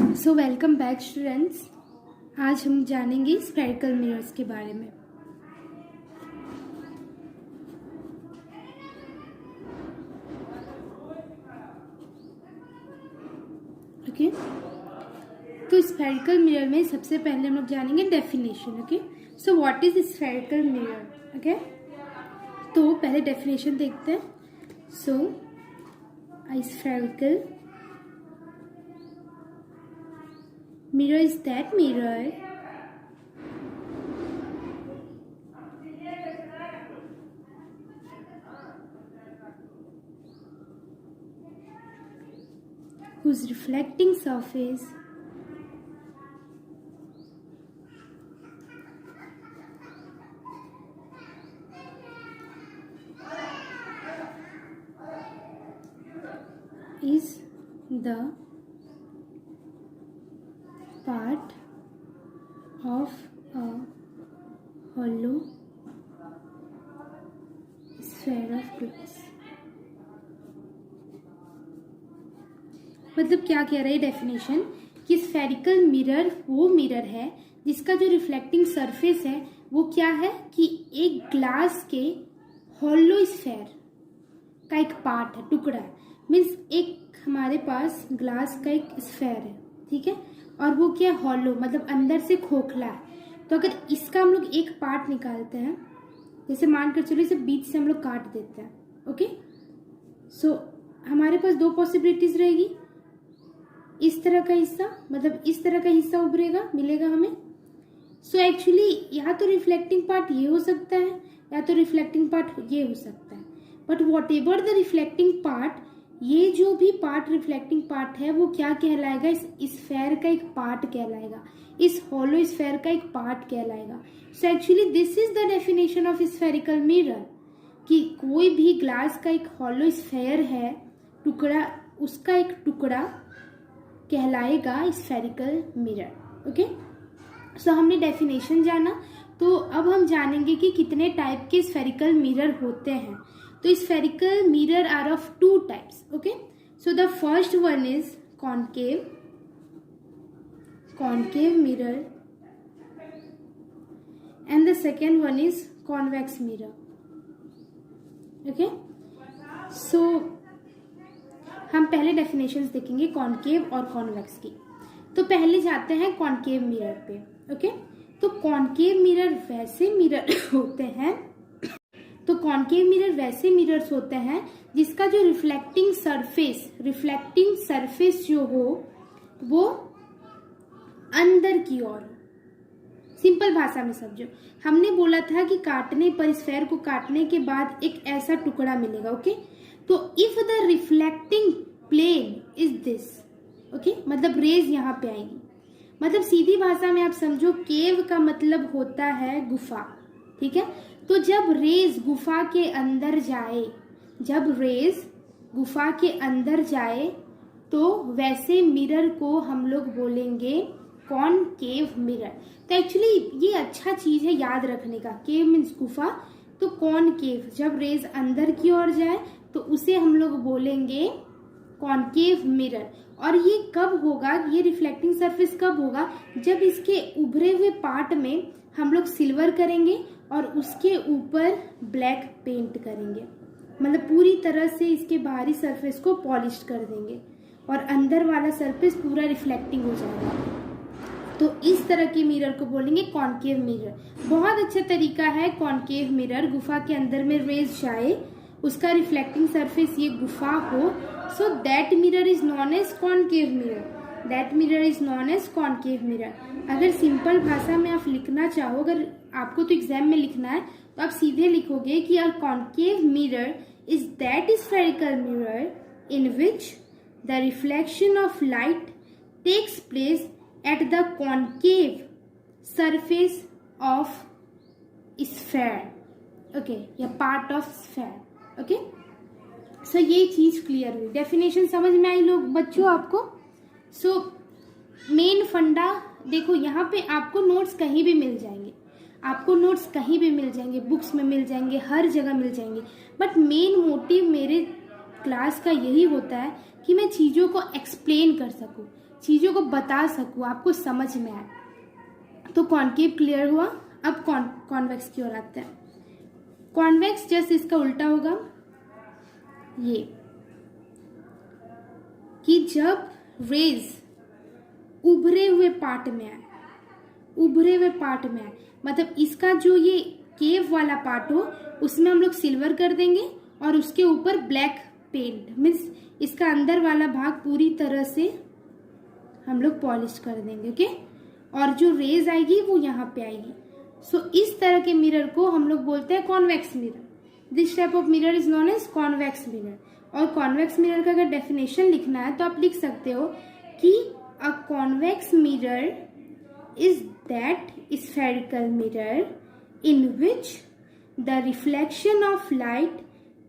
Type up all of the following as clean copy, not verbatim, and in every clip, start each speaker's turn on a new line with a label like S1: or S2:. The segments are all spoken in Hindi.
S1: So welcome back students. आज हम जानेंगे स्फेरिकल मिरर्स के बारे में। ओके, तो स्फेरिकल मिरर में सबसे पहले हम लोग जानेंगे definition. Okay, so what is spherical mirror. Okay, तो पहले डेफिनेशन देखते हैं। सो spherical mirror is that mirror whose reflecting surface is the part of a hollow sphere of glass। मतलब क्या कह रहा है डेफिनेशन कि स्फेरिकल मिरर वो मिरर है जिसका जो रिफ्लेक्टिंग सरफेस है वो क्या है कि एक ग्लास के हॉलो स्फेयर का एक पार्ट है, टुकड़ा है। मीन्स एक हमारे पास ग्लास का एक स्फेयर है, ठीक है, और वो क्या है, हॉलो, मतलब अंदर से खोखला है। तो अगर इसका हम लोग एक पार्ट निकालते हैं, जैसे मानकर चलो इसे बीच से हम लोग काट देते हैं। ओके, सो हमारे पास दो पॉसिबिलिटीज रहेगी। इस तरह का हिस्सा, मतलब इस तरह का हिस्सा उभरेगा, मिलेगा हमें। सो एक्चुअली या तो रिफ्लेक्टिंग पार्ट ये हो सकता है या तो रिफ्लेक्टिंग पार्ट ये हो सकता है। But what ever the reflecting part, ये जो भी पार्ट रिफ्लेक्टिंग पार्ट है वो क्या कहलाएगा, इस स्फेयर का एक पार्ट कहलाएगा, इस हॉलो स्फेयर का एक पार्ट कहलाएगा। So actually this is the definition of spherical mirror कि कोई भी ग्लास का एक हॉलो स्फेयर है, टुकड़ा, उसका एक टुकड़ा कहलाएगा स्फेरिकल मिरर। ओके, सो हमने डेफिनेशन जाना, तो अब हम जानेंगे कि कितने टाइप के स्फेरिकल मिरर होते हैं। तो spherical mirror are of two types. Okay, so the first one is concave mirror and the second one is convex mirror। okay, so हम पहले डेफिनेशंस देखेंगे कॉन्केव और कॉन्वेक्स की। तो पहले जाते हैं कॉन्केव मिरर पे। ओके, तो कॉन्केव मिरर वैसे मिरर होते हैं, तो कॉन्केव मिरर वैसे मिरर्स होते हैं जिसका जो रिफ्लेक्टिंग सरफेस जो हो वो अंदर की ओर। सिंपल भाषा में समझो, हमने बोला था कि काटने पर, स्फेयर को काटने के बाद एक ऐसा टुकड़ा मिलेगा। ओके, तो if the reflecting plane is this, okay, मतलब रेज यहाँ पे आएगी। मतलब सीधी भाषा में आप समझो, केव का मतलब होता है गुफा, ठीक है। तो जब रेज गुफा के अंदर जाए तो वैसे मिरर को हम लोग बोलेंगे कॉनकेव मिरर। तो एक्चुअली ये अच्छा चीज है याद रखने का, केव मीन्स गुफा, तो कॉनकेव, जब रेज अंदर की ओर जाए तो उसे हम लोग बोलेंगे कॉनकेव मिरर। और ये कब होगा, ये रिफ्लेक्टिंग सरफेस कब होगा, जब इसके उभरे हुए पार्ट में हम लोग सिल्वर करेंगे और उसके ऊपर ब्लैक पेंट करेंगे, मतलब पूरी तरह से इसके बाहरी सरफेस को पॉलिश कर देंगे और अंदर वाला सरफेस पूरा रिफ्लेक्टिंग हो जाएगा। तो इस तरह के मिरर को बोलेंगे कॉनकेव मिरर। बहुत अच्छा तरीका है कॉनकेव मिरर, गुफा के अंदर में रेज जाए, उसका रिफ्लेक्टिंग सरफेस ये गुफा हो, so that mirror is known as concave mirror. That mirror is known as concave mirror. अगर सिंपल भाषा में आप लिखना चाहो, अगर आपको तो एग्जाम में लिखना है तो आप सीधे लिखोगे कि a concave mirror is that spherical mirror in which the reflection of light takes place at the concave surface of sphere. Okay, या part of sphere. Okay, so ये चीज क्लियर हुई, डेफिनेशन समझ में आई लोग बच्चों आपको। सो मेन फंडा देखो, यहाँ पे आपको नोट्स कहीं भी मिल जाएंगे, बुक्स में मिल जाएंगे, हर जगह मिल जाएंगे। बट मेन मोटिव मेरे क्लास का यही होता है कि मैं चीज़ों को एक्सप्लेन कर सकूं, चीजों को बता सकूं, आपको समझ में आए। तो कॉनकेव क्लियर हुआ। अब कॉन्वेक्स की ओर आते हैं। कॉन्वेक्स जस्ट इसका उल्टा होगा, ये कि जब रेज उभरे हुए पार्ट में आए, उभरे हुए पार्ट में आए, मतलब इसका जो ये केव वाला पार्ट हो उसमें हम लोग सिल्वर कर देंगे और उसके ऊपर ब्लैक पेंट, मीन्स इसका अंदर वाला भाग पूरी तरह से हम लोग पॉलिश कर देंगे। ओके, और जो रेज आएगी वो यहाँ पे आएगी। सो इस तरह के मिरर को हम लोग बोलते हैं convex mirror. This type of mirror is known as convex mirror. और कॉन्वेक्स मिरर का अगर डेफिनेशन लिखना है तो आप लिख सकते हो कि a convex mirror is that spherical mirror in which the reflection of light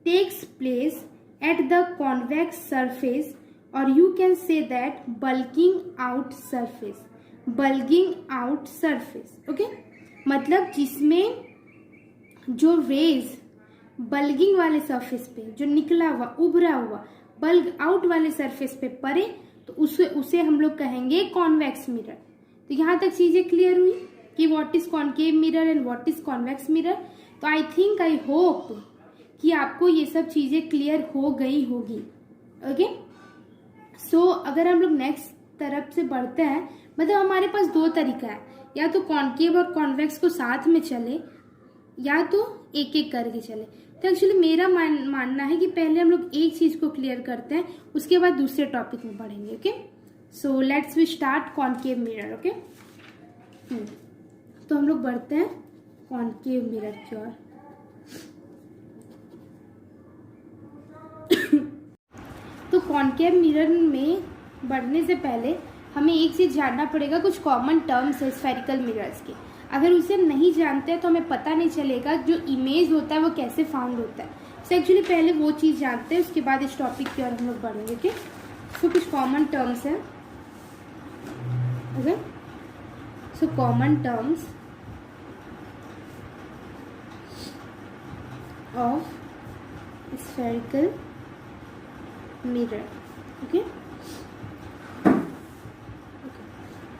S1: takes place at the convex surface, or you can say that bulging out surface, bulging out surface. Okay, मतलब जिसमें जो रेज बल्गिंग वाले सरफेस पे, जो निकला हुआ उभरा हुआ बल्ग आउट वाले सरफेस पे पड़े तो उसे हम लोग कहेंगे कॉन्वेक्स मिरर। तो यहाँ तक चीजें क्लियर हुई कि what is concave mirror and what is convex mirror. तो आई थिंक, आई होप कि आपको ये सब चीजें क्लियर हो गई होगी। ओके, सो अगर हम लोग नेक्स्ट तरफ से बढ़ते हैं, मतलब हमारे पास दो तरीका है, या तो कॉनकेव और कॉन्वेक्स को साथ में चले या तो एक एक करके चले। तो एक्चुअली मेरा मानना है कि पहले हम लोग एक चीज को क्लियर करते हैं, उसके बाद दूसरे टॉपिक में बढ़ेंगे। Okay, so let's we start concave mirror. Okay, तो हम लोग बढ़ते हैं कॉनकेव मिरर की ओर। तो कॉनकेव मिरर में बढ़ने से पहले हमें एक चीज जानना पड़ेगा, कुछ कॉमन टर्म्स है स्फेरिकल मिरर्स के। अगर उसे नहीं जानते हैं तो हमें पता नहीं चलेगा जो इमेज होता है वो कैसे फाउंड होता है। सो एक्चुअली पहले वो चीज जानते हैं, उसके बाद इस टॉपिक की ओर हम लोग बढ़ेंगे। ओके, सो कुछ कॉमन टर्म्स है। Okay, so common terms of spherical mirror. Okay,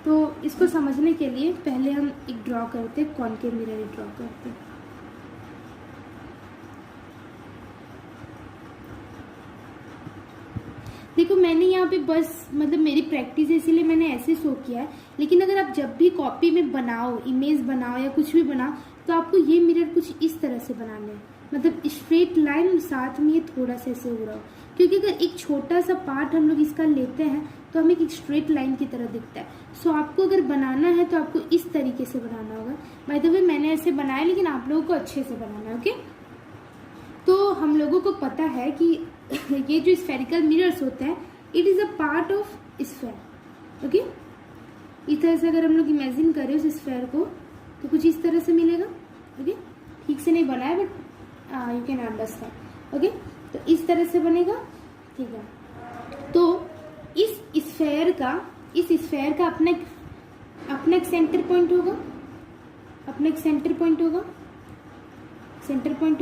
S1: तो इसको समझने के लिए पहले हम एक ड्रॉ करते हैं, कॉनकेव मिरर ड्रॉ करते हैं। देखो मैंने यहाँ पे बस मतलब मेरी प्रैक्टिस है इसीलिए मैंने ऐसे शो किया है, लेकिन अगर आप जब भी कॉपी में बनाओ, इमेज बनाओ या कुछ भी बनाओ, तो आपको ये मिरर कुछ इस तरह से बनाना है, मतलब स्ट्रेट लाइन, साथ में ये थोड़ा सा ऐसे हो रहा हो, क्योंकि अगर एक छोटा सा पार्ट हम लोग इसका लेते हैं तो हमें एक स्ट्रेट लाइन की तरह दिखता है। सो आपको अगर बनाना है तो आपको इस तरीके से बनाना होगा। बाय द वे मैंने ऐसे बनाया, लेकिन आप लोगों को अच्छे से बनाना है। ओके, तो हम लोगों को पता है कि ये जो स्फेरिकल मिरर्स होते हैं, it is a part of sphere. Okay, इस तरह से अगर हम लोग इमेजिन करें उस स्फेयर को तो कुछ इस तरह से मिलेगा। ओके, ठीक से नहीं बनाया but you can understand. Okay, तो इस तरह से बनेगा। ठीक है, तो इस स्फेयर का अपना एक सेंटर पॉइंट होगा, अपना एक सेंटर पॉइंट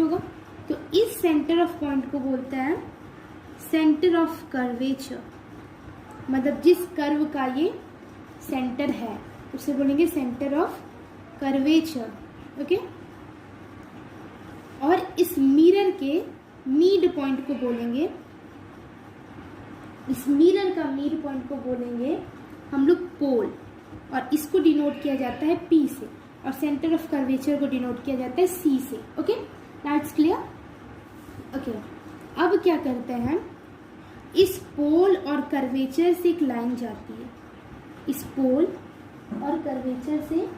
S1: होगा। तो इस सेंटर ऑफ पॉइंट को बोलते हैं सेंटर ऑफ कर्वेचर, मतलब जिस कर्व का ये सेंटर है उसे बोलेंगे सेंटर ऑफ कर्वेचर। ओके, और इस मिरर के मिड पॉइंट को बोलेंगे, इस मिरर का मिड पॉइंट को बोलेंगे हम लोग पोल, और इसको डिनोट किया जाता है P से, और सेंटर ऑफ कर्वेचर को डिनोट किया जाता है C से। Okay, now it's clear. Okay, अब क्या करते हैं, इस पोल और कर्वेचर से एक लाइन जाती है, इस पोल और कर्वेचर से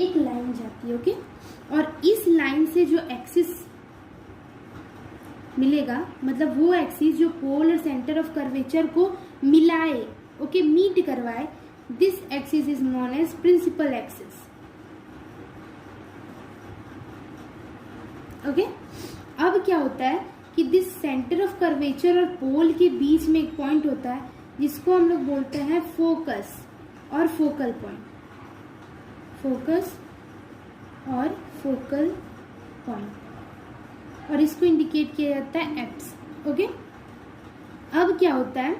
S1: एक लाइन जाती है। ओके, और इस लाइन से जो एक्सिस मिलेगा, मतलब वो एक्सिस जो पोल और सेंटर ऑफ कर्वेचर को मिलाए, ओके, मीट करवाए, this axis is known as principal axis. Okay, अब क्या होता है कि दिस सेंटर ऑफ कर्वेचर और पोल के बीच में एक पॉइंट होता है जिसको हम लोग बोलते हैं फोकस और फोकल पॉइंट, फोकस और फोकल पॉइंट, और इसको इंडिकेट किया जाता है एक्स। ओके, अब क्या होता है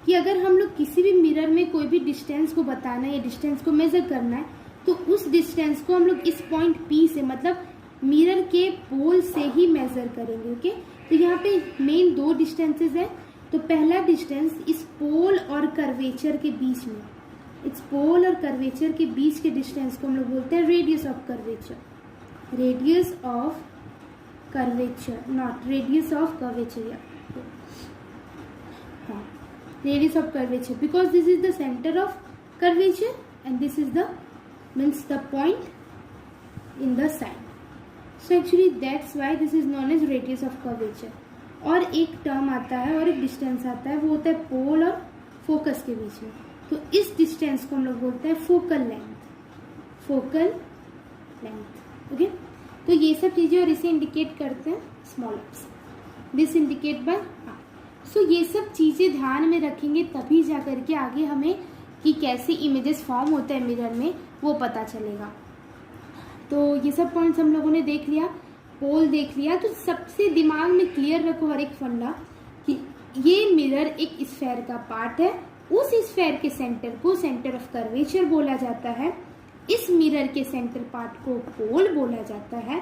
S1: कि अगर हम लोग किसी भी मिरर में कोई भी डिस्टेंस को बताना है या डिस्टेंस को मेजर करना है तो उस डिस्टेंस को हम लोग इस पॉइंट P से मतलब मिरर के पोल से ही मेजर करेंगे। ओके, तो यहाँ पे मेन दो डिस्टेंसेस है। तो पहला डिस्टेंस इस पोल और कर्वेचर के बीच में, इस पोल और कर्वेचर के बीच के डिस्टेंस को हम लोग बोलते हैं radius of curvature. Radius of curvature, not radius of curvature, या हाँ radius of curvature, because this is the centre of curvature and this is the means the point in the side. So actually that's why this is known as radius of curvature। और एक टर्म आता है और एक डिस्टेंस आता है, वो होता है पोल और फोकस के बीच में। तो इस डिस्टेंस को हम लोग बोलते हैं focal length. Focal length, okay. तो ये सब चीजें और इसे इंडिकेट करते हैं small apps, this indicate by R. So ये सब चीजें ध्यान में रखेंगे तभी जा करके आगे हमें कि कैसे इमेजेस फॉर्म होते हैं मिरर में वो पता चलेगा। तो ये सब पॉइंट्स हम लोगों ने देख लिया, पोल देख लिया। तो सबसे दिमाग में क्लियर रखो हर एक फंडा कि ये मिरर एक स्फेयर का पार्ट है, उस स्फेयर के सेंटर को सेंटर ऑफ कर्वेचर बोला जाता है, इस मिरर के सेंटर पार्ट को पोल बोला जाता है।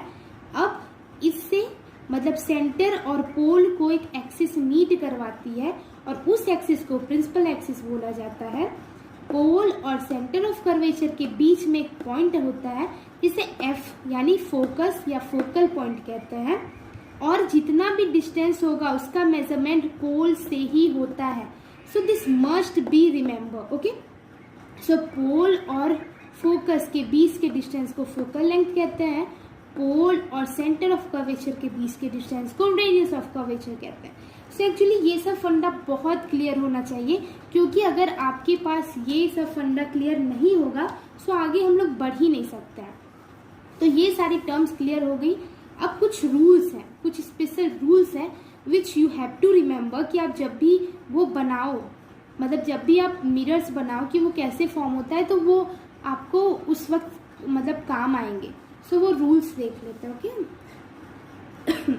S1: अब इससे मतलब सेंटर और पोल को एक एक्सिस मीट करवाती है और उस एक्सिस को प्रिंसिपल एक्सिस बोला जाता है। पोल और सेंटर ऑफ कर्वेचर के बीच में एक पॉइंट होता है जिसे एफ यानी फोकस या फोकल पॉइंट कहते हैं, और जितना भी डिस्टेंस होगा उसका मेजरमेंट पोल से ही होता है। So this must be remember, okay. So pole और फोकस के बीच के डिस्टेंस को फोकल लेंथ कहते हैं, पोल और सेंटर ऑफ कर्वेचर के बीच के डिस्टेंस को रेडियस ऑफ कर्वेचर कहते हैं। सो एक्चुअली ये सब फंडा बहुत क्लियर होना चाहिए, क्योंकि अगर आपके पास ये सब फंडा क्लियर नहीं होगा सो आगे हम लोग बढ़ ही नहीं सकते हैं। तो ये सारी टर्म्स क्लियर हो गई। अब कुछ रूल्स हैं, कुछ स्पेशल रूल्स हैं which you have to remember कि आप जब भी वो बनाओ, मतलब जब भी आप मिरर्स बनाओ कि वो कैसे फॉर्म होता है, तो वो आपको उस वक्त मतलब काम आएंगे। सो वो रूल्स देख लेते हैं, ओके।